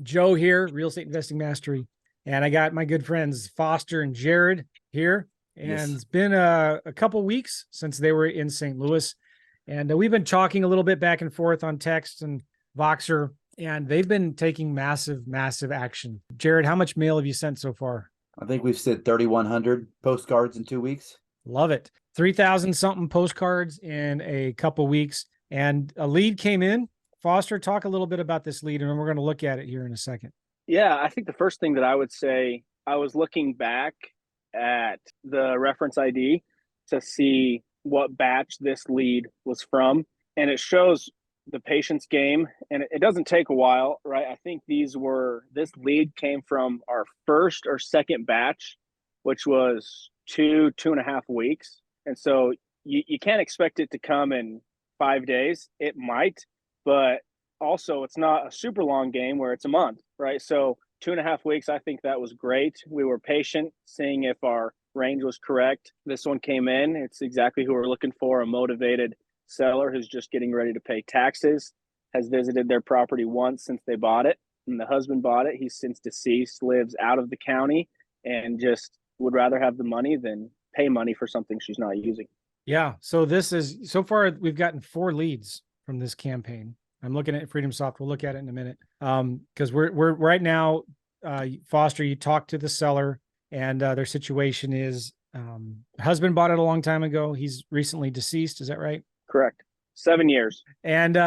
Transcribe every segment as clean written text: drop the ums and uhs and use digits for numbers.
Joe here, Real Estate Investing Mastery. And I got my good friends Foster and Jared here. And Yes. it's been a couple weeks since they were in St. Louis. And we've been talking a little bit back and forth on text and Voxer, and they've been taking massive, massive action. Jared, how much mail have you sent so far? I think we've sent 3,100 postcards in 2 weeks. Love it. 3,000 something postcards in a couple weeks. And a lead came in. Foster, talk a little bit about this lead, and then we're going to look at it here in a second. Yeah, I think the first thing that I would say, I was looking back at the reference ID to see what batch this lead was from. And it shows the patience game. And it doesn't take a while, right? I think this lead came from our first or second batch, which was 2.5 weeks. And so you can't expect it to come in 5 days. It might, but also it's not a super long game where it's a month, right? So 2.5 weeks, I think that was great. We were patient, seeing if our range was correct. This one came in. It's exactly who we're looking for, a motivated seller who's just getting ready to pay taxes, has visited their property once since they bought it. And the husband bought it. He's since deceased, lives out of the county, and just would rather have the money than pay money for something she's not using. Yeah. So so far we've gotten 4 leads from this campaign. I'm looking at Freedom Soft. We'll look at it in a minute. Because we're right now, Foster, you talked to the seller, and their situation is husband bought it a long time ago. He's recently deceased. Is that right? Correct. 7 years. And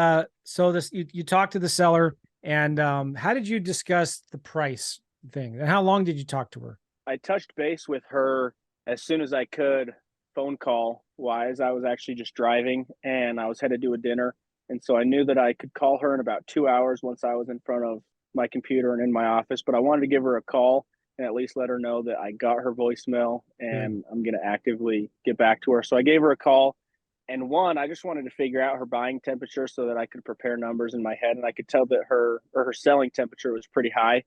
so you talked to the seller, and how did you discuss the price thing? And how long did you talk to her? I touched base with her as soon as I could, phone call wise. I was actually just driving and I was headed to a dinner. And so I knew that I could call her in about 2 hours once I was in front of my computer and in my office. But I wanted to give her a call and at least let her know that I got her voicemail and I'm going to actively get back to her. So I gave her a call. And I just wanted to figure out her buying temperature so that I could prepare numbers in my head. And I could tell that her selling temperature was pretty high.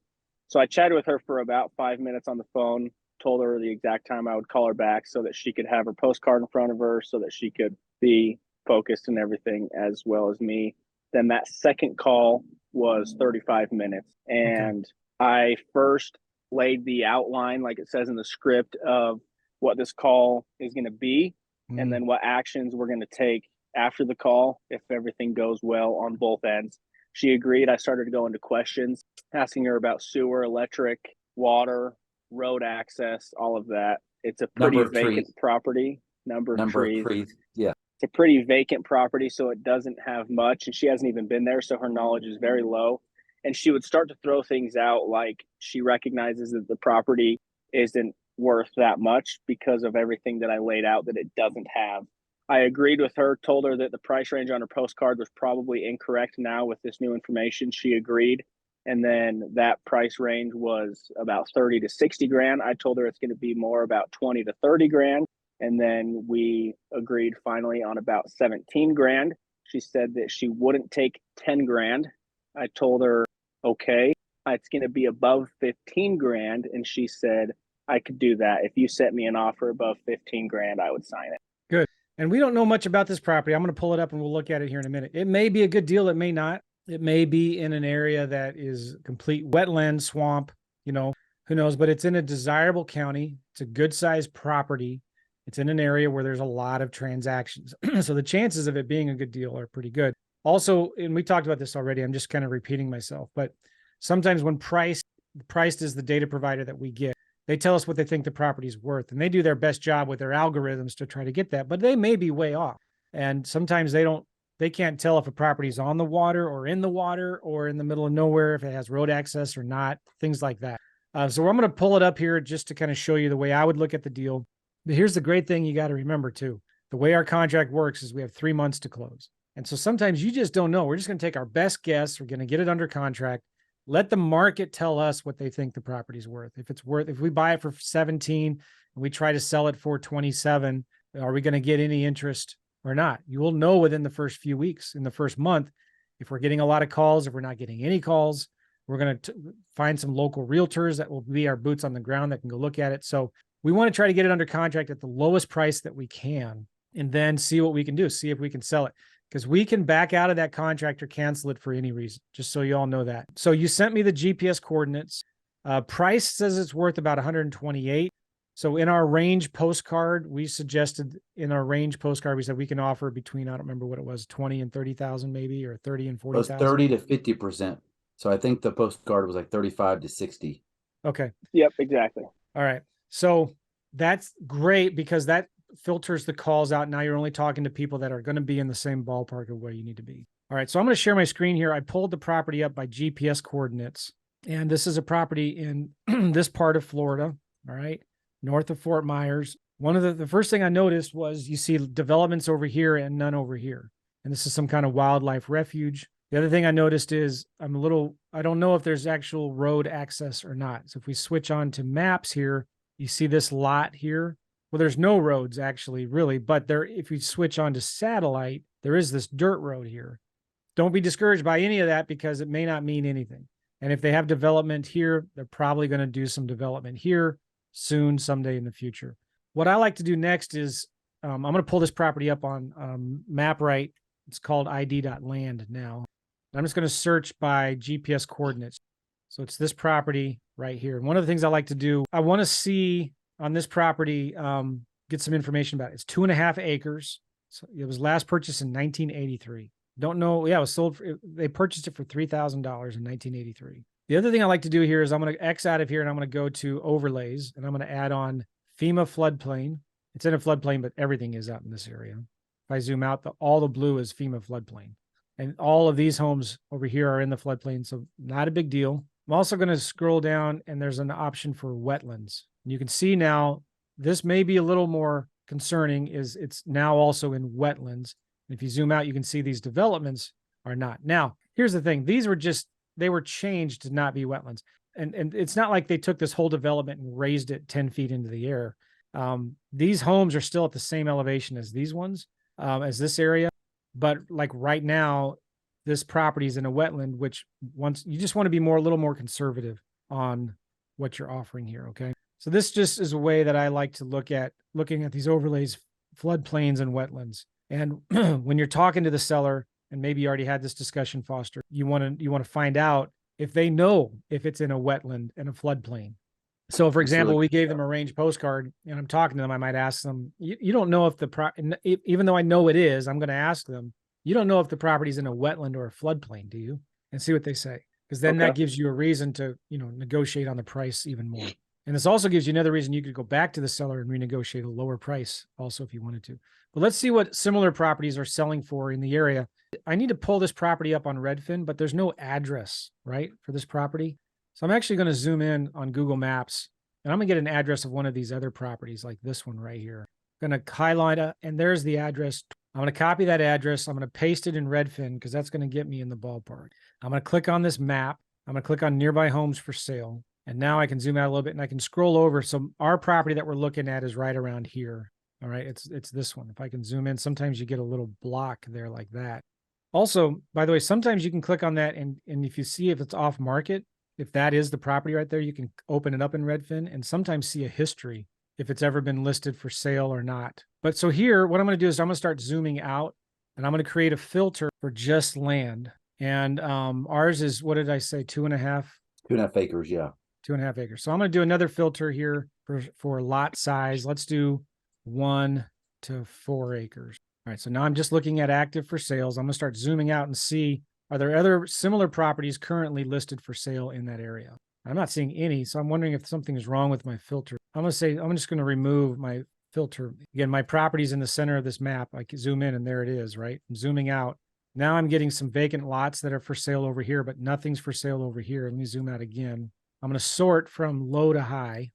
So I chatted with her for about 5 minutes on the phone, told her the exact time I would call her back so that she could have her postcard in front of her so that she could be focused and everything as well as me. Then that second call was 35 minutes. And I first laid the outline, like it says in the script, of what this call is going to be, and then what actions we're going to take after the call if everything goes well on both ends. She agreed. I started to go into questions, asking her about sewer, electric, water, road access, all of that. It's a pretty vacant property. Number of trees. Yeah. It's a pretty vacant property, so it doesn't have much, and she hasn't even been there, so her knowledge is very low. And she would start to throw things out like she recognizes that the property isn't worth that much because of everything that I laid out that it doesn't have. I agreed with her, told her that the price range on her postcard was probably incorrect now with this new information. She agreed. And then that price range was about 30 to 60 grand. I told her it's going to be more about 20 to 30 grand. And then we agreed finally on about 17 grand. She said that she wouldn't take 10 grand. I told her, okay, it's going to be above 15 grand. And she said, I could do that. If you set me an offer above 15 grand, I would sign it. Good. And we don't know much about this property. I'm going to pull it up and we'll look at it here in a minute. It may be a good deal. It may not. It may be in an area that is complete wetland, swamp, who knows, but it's in a desirable county. It's a good sized property. It's in an area where there's a lot of transactions. So the chances of it being a good deal are pretty good. Also, and we talked about this already, I'm just kind of repeating myself, but sometimes when priced is the data provider that we get, they tell us what they think the property is worth, and they do their best job with their algorithms to try to get that, but they may be way off. And sometimes they can't tell if a property is on the water or in the middle of nowhere, if it has road access or not, things like that. So I'm going to pull it up here just to kind of show you the way I would look at the deal. But here's the great thing you got to remember too. The way our contract works is we have 3 months to close. And so sometimes you just don't know. We're just going to take our best guess. We're going to get it under contract. Let the market tell us what they think the property's worth. If we buy it for 17 and we try to sell it for 27, are we going to get any interest or not? You will know within the first few weeks, in the first month, if we're getting a lot of calls, if we're not getting any calls. We're going to find some local realtors that will be our boots on the ground that can go look at it. So we want to try to get it under contract at the lowest price that we can, and then see what we can do, see if we can sell it. because we can back out of that contract or cancel it for any reason, just so you all know that. So you sent me the GPS coordinates. Price says it's worth about 128. So in our range postcard, we suggested we said we can offer between, I don't remember what it was, 20 and 30,000 maybe, or 30 and It was 40,000. 30 to 50%. So I think the postcard was like 35 to 60. Okay. Yep, exactly. All right. So that's great because that filters the calls out. Now you're only talking to people that are going to be in the same ballpark of where you need to be. All right. So I'm going to share my screen here. I pulled the property up by GPS coordinates, and this is a property in this part of Florida. All right. North of Fort Myers. One of the first thing I noticed was you see developments over here and none over here. And this is some kind of wildlife refuge. The other thing I noticed is I don't know if there's actual road access or not. So if we switch on to maps here, you see this lot here. Well, there's no roads actually, really, but if we switch on to satellite, there is this dirt road here. Don't be discouraged by any of that because it may not mean anything. And if they have development here, they're probably going to do some development here soon, someday in the future. What I like to do next is I'm going to pull this property up on MapRight. It's called id.land now. I'm just going to search by GPS coordinates. So it's this property right here. And one of the things I like to do, I want to see on this property, get some information about it. It's 2.5 acres. So it was last purchased in 1983. Don't know. Yeah, it was sold. They purchased it for $3,000 in 1983. The other thing I like to do here is I'm going to X out of here and I'm going to go to overlays and I'm going to add on FEMA floodplain. It's in a floodplain, but everything is out in this area. If I zoom out, all the blue is FEMA floodplain. And all of these homes over here are in the floodplain, so not a big deal. I'm also going to scroll down and there's an option for wetlands. And you can see now this may be a little more concerning is it's now also in wetlands. And if you zoom out, you can see these developments are not. Now, here's the thing. They were changed to not be wetlands. And it's not like they took this whole development and raised it 10 feet into the air. These homes are still at the same elevation as these ones, as this area. But like right now, this property is in a wetland, which once you just want to be a little more conservative on what you're offering here. Okay. So this just is a way that I like to looking at these overlays, floodplains and wetlands. And when you're talking to the seller, and maybe you already had this discussion, Foster, you want to find out if they know if it's in a wetland and a floodplain. So for example, we gave them a range postcard and I'm talking to them. I might ask them, you don't know if even though I know it is, I'm going to ask them, you don't know if the property's in a wetland or a floodplain, do you? And see what they say. Because then that gives you a reason to, negotiate on the price even more. And this also gives you another reason you could go back to the seller and renegotiate a lower price also if you wanted to. But let's see what similar properties are selling for in the area. I need to pull this property up on Redfin, but there's no address, right, for this property. So I'm actually going to zoom in on Google Maps and I'm going to get an address of one of these other properties like this one right here. I'm going to highlight it and there's the address. I'm going to copy that address. I'm going to paste it in Redfin because that's going to get me in the ballpark. I'm going to click on this map. I'm going to click on nearby homes for sale. And now I can zoom out a little bit and I can scroll over. So our property that we're looking at is right around here. All right. It's this one. If I can zoom in, sometimes you get a little block there like that. Also, by the way, sometimes you can click on that and if you see if it's off market, if that is the property right there, you can open it up in Redfin and sometimes see a history if it's ever been listed for sale or not. But so here, what I'm going to do is I'm going to start zooming out and I'm going to create a filter for just land. And ours is, what did I say? 2.5? 2.5 acres. Yeah. 2.5 acres. So I'm going to do another filter here for lot size. Let's do 1 to 4 acres. All right. So now I'm just looking at active for sales. I'm going to start zooming out and see, are there other similar properties currently listed for sale in that area? I'm not seeing any. So I'm wondering if something is wrong with my filter. I'm just going to remove my filter. Again, my property's in the center of this map. I can zoom in and there it is, right? I'm zooming out. Now I'm getting some vacant lots that are for sale over here, but nothing's for sale over here. Let me zoom out again. I'm going to sort from low to high.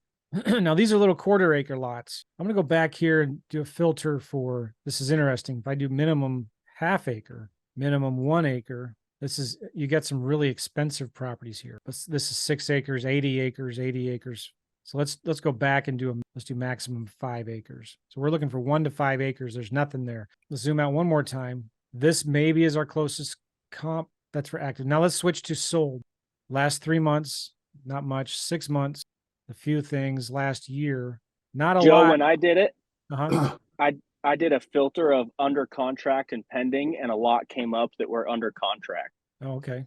Now, these are little 1/4 acre lots. I'm going to go back here and do a filter for, this is interesting. If I do minimum 1/2 acre, minimum 1 acre, you get some really expensive properties here. This is 6 acres, 80 acres, 80 acres. So let's go back and let's do maximum 5 acres. So we're looking for 1 to 5 acres. There's nothing there. Let's zoom out one more time. This maybe is our closest comp. That's for active. Now let's switch to sold. Last 3 months, not much. 6 months, a few things. Last year, not a lot. Joe, when I did it, Uh-huh. I I did a filter of under contract and pending, and a lot came up that were under contract. Oh, okay.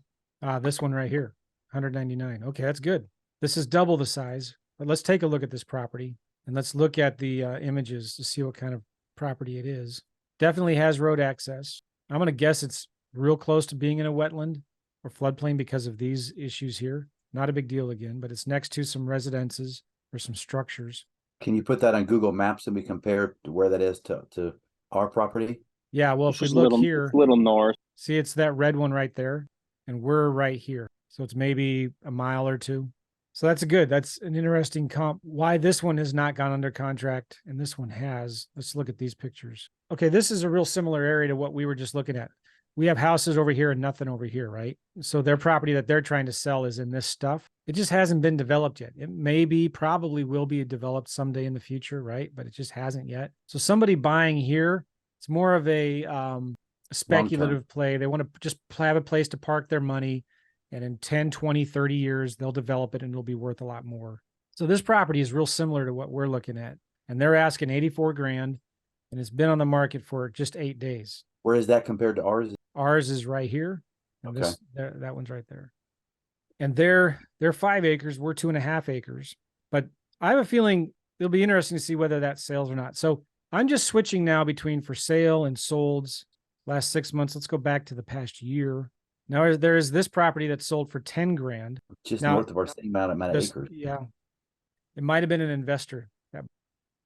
This one right here, 199. Okay, that's good. This is double the size, but let's take a look at this property and let's look at the images to see what kind of property it is. Definitely has road access. I'm going to guess it's real close to being in a wetland or floodplain because of these issues here. Not a big deal again, but it's next to some residences or some structures. Can you put that on Google Maps and we compare to where that is to our property? Yeah, well, It's if we just look little, here, little north. see, it's that red one right there, and we're right here. So it's maybe a mile or two. So that's good. That's an interesting comp. Why this one has not gone under contract and this one has. Let's look at these pictures. Okay, this is a real similar area to what we were just looking at. We have houses over here and nothing over here, right? So their property that they're trying to sell is in this stuff. It just hasn't been developed yet. It maybe, probably will be developed someday in the future, right? But it just hasn't yet. So somebody buying here, it's more of a speculative play. They want to just have a place to park their money. And in 10, 20, 30 years, they'll develop it and it'll be worth a lot more. So this property is real similar to what we're looking at. And they're asking 84 grand and it's been on the market for just 8 days. Where is that compared to ours? Ours is right here. And Okay. that one's right there. And they're 5 acres. We're 2.5 acres. But I have a feeling it'll be interesting to see whether that sells or not. So I'm just switching now between for sale and solds last 6 months. Let's go back to the past year. Now there is this property that sold for 10 grand. Just Now, north of our same amount of acres. Yeah. It might have been an investor.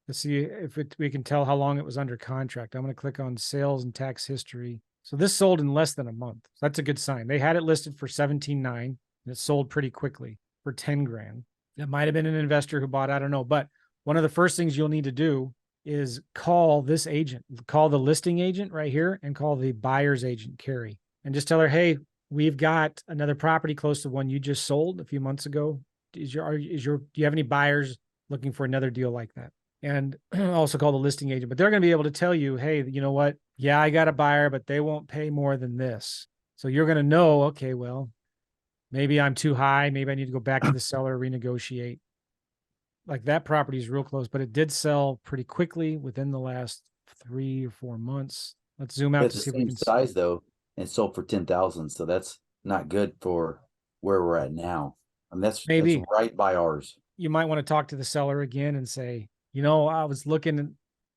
Let's see if we can tell how long it was under contract. I'm going to click on sales and tax history. So this sold in less than a month. So that's a good sign. They had it listed for 17.9 and it sold pretty quickly for 10 grand. That might have been an investor who bought, I don't know. But one of the first things you'll need to do is call this agent, call the listing agent right here and call the buyer's agent, Carrie, and just tell her, hey, we've got another property close to one you just sold a few months ago. Do you have any buyers looking for another deal like that? And also call the listing agent, but they're going to be able to tell you, hey, you know what? Yeah, I got a buyer, but they won't pay more than this. So you're going to know, okay, well, maybe I'm too high. Maybe I need to go back to the seller, renegotiate. Like that property is real close, but it did sell pretty quickly within the last 3 or 4 months. Let's zoom out It's to the see if we same can size see. though, and sold for 10,000. So that's not good for where we're at now. I mean, that's Maybe right by ours. you might want to talk to the seller again and say, you know, I was looking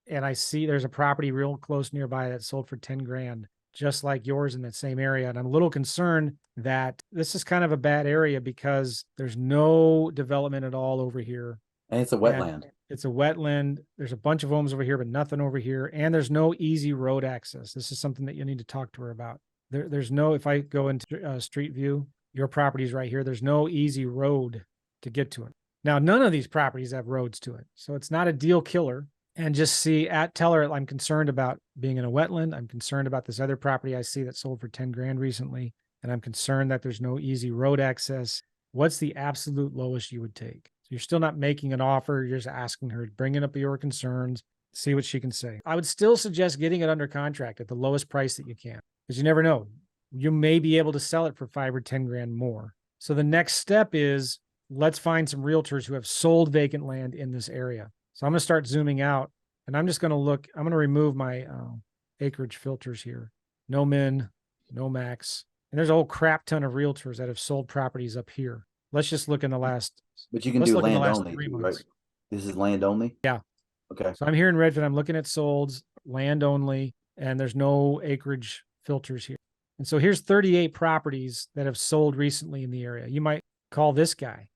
and I see there's a property real close nearby that sold for 10 grand, just like yours in that same area. And I'm a little concerned that this is kind of a bad area because there's no development at all over here. And it's a wetland. It's a wetland. There's a bunch of homes over here, but nothing over here. And there's no easy road access. This is something that you need to talk to her about. There's no, if I go into Street View, your property is right here. There's no easy road to get to it. Now, none of these properties have roads to it. So it's not a deal killer. And just tell her I'm concerned about being in a wetland. I'm concerned about this other property I see that sold for 10 grand recently. And I'm concerned that there's no easy road access. What's the absolute lowest you would take? So you're still not making an offer. You're just asking her, bringing up your concerns, see what she can say. I would still suggest getting it under contract at the lowest price that you can, because you never know. You may be able to sell it for 5 or 10 grand more. So the next step is let's find some realtors who have sold vacant land in this area. So I'm going to start zooming out and I'm just going to look, I'm going to remove my acreage filters here. No min, no max. And there's a whole crap ton of realtors that have sold properties up here. Let's just look in the last. But you can do land only, 3 right? months. This is land only? Yeah. Okay. So I'm here in Redfin. I'm looking at solds, land only, and there's no acreage filters here. And so here's 38 properties that have sold recently in the area. You might call this guy.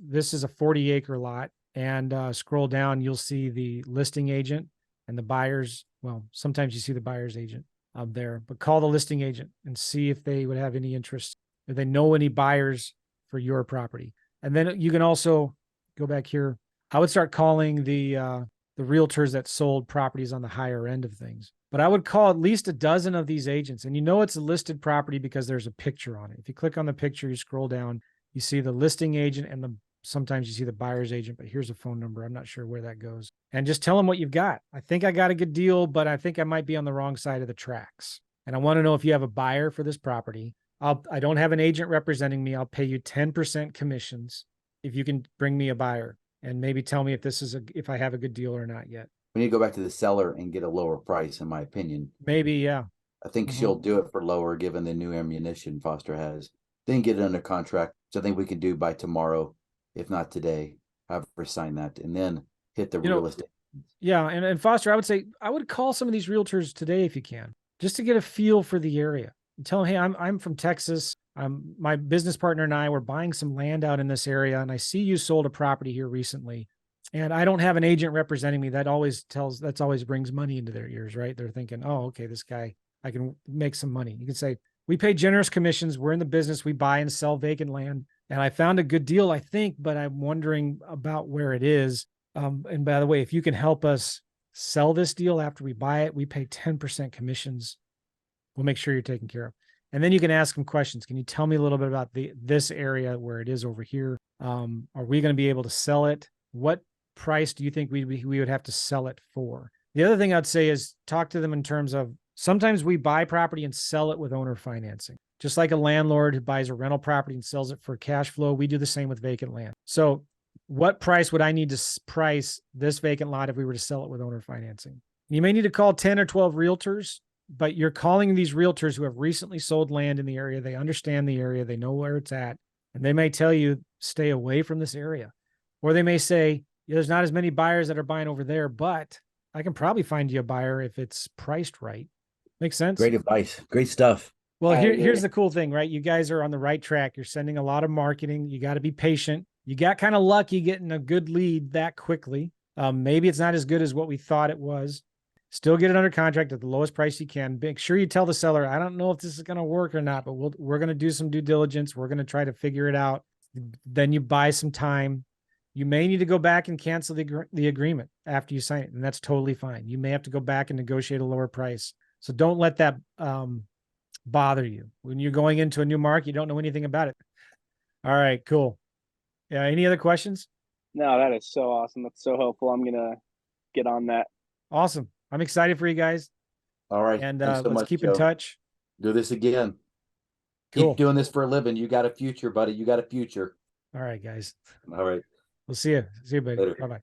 This is a 40-acre lot. And scroll down, you'll see the listing agent and the buyers. Well, sometimes you see the buyer's agent up there, but call the listing agent and see if they would have any interest, if they know any buyers for your property. And then you can also go back here. I would start calling the realtors that sold properties on the higher end of things. But I would call at least a dozen of these agents. And you know it's a listed property because there's a picture on it. If you click on the picture, you scroll down, you see the listing agent and sometimes you see the buyer's agent, but here's a phone number. I'm not sure where that goes. And just tell them what you've got. I think I got a good deal, but I think I might be on the wrong side of the tracks. And I want to know if you have a buyer for this property. I don't have an agent representing me. I'll pay you 10% commissions if you can bring me a buyer and maybe tell me if I have a good deal or not yet. we need to go back to the seller and get a lower price, in my opinion. Maybe, yeah. I think Mhm. she'll do it for lower given the new ammunition Foster has. Then get it under contract, which I think we can do by tomorrow, if not today. Have her sign that and then hit the real estate. Yeah, and Foster, I would say I would call some of these realtors today if you can, just to get a feel for the area. And tell them, hey, I'm from Texas. My business partner and I were buying some land out in this area, and I see you sold a property here recently. And I don't have an agent representing me. That always brings money into their ears, right? They're thinking, oh, okay, this guy, I can make some money. You can say, we pay generous commissions. We're in the business. We buy and sell vacant land. And I found a good deal, I think, but I'm wondering about where it is. And by the way, if you can help us sell this deal after we buy it, we pay 10% commissions. We'll make sure you're taken care of. And then you can ask them questions. Can you tell me a little bit about this area where it is over here? Are we going to be able to sell it? What price do you think we would have to sell it for? The other thing I'd say is talk to them in terms of sometimes we buy property and sell it with owner financing. Just like a landlord who buys a rental property and sells it for cash flow, we do the same with vacant land. So what price would I need to price this vacant lot if we were to sell it with owner financing? You may need to call 10 or 12 realtors, but you're calling these realtors who have recently sold land in the area. They understand the area. They know where it's at. And they may tell you, stay away from this area. Or they may say, yeah, there's not as many buyers that are buying over there, but I can probably find you a buyer if it's priced right. Makes sense? Great advice. Great stuff. Well, here's the cool thing, right? You guys are on the right track. You're sending a lot of marketing. You got to be patient. You got kind of lucky getting a good lead that quickly. Maybe it's not as good as what we thought it was. Still get it under contract at the lowest price you can. Make sure you tell the seller, I don't know if this is going to work or not, but we're going to do some due diligence. We're going to try to figure it out. Then you buy some time. You may need to go back and cancel the agreement after you sign it, and that's totally fine. You may have to go back and negotiate a lower price. So don't let that bother you. When you're going into a new market, you don't know anything about it. All right, cool. Yeah, any other questions? No, that is so awesome. That's so helpful. I'm going to get on that. Awesome. I'm excited for you guys. All right. And Thanks so let's much, keep Joe. in touch. Do this again. Cool. Keep doing this for a living. You got a future, buddy. You got a future. All right, guys. All right. We'll see you. See you, baby. Later. Bye-bye.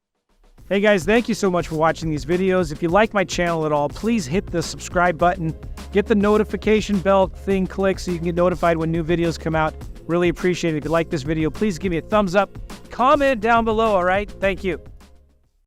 Hey, guys, thank you so much for watching these videos. If you like my channel at all, please hit the subscribe button. Get the notification bell thing clicked so you can get notified when new videos come out. Really appreciate it. If you like this video, please give me a thumbs up. Comment down below, all right? Thank you.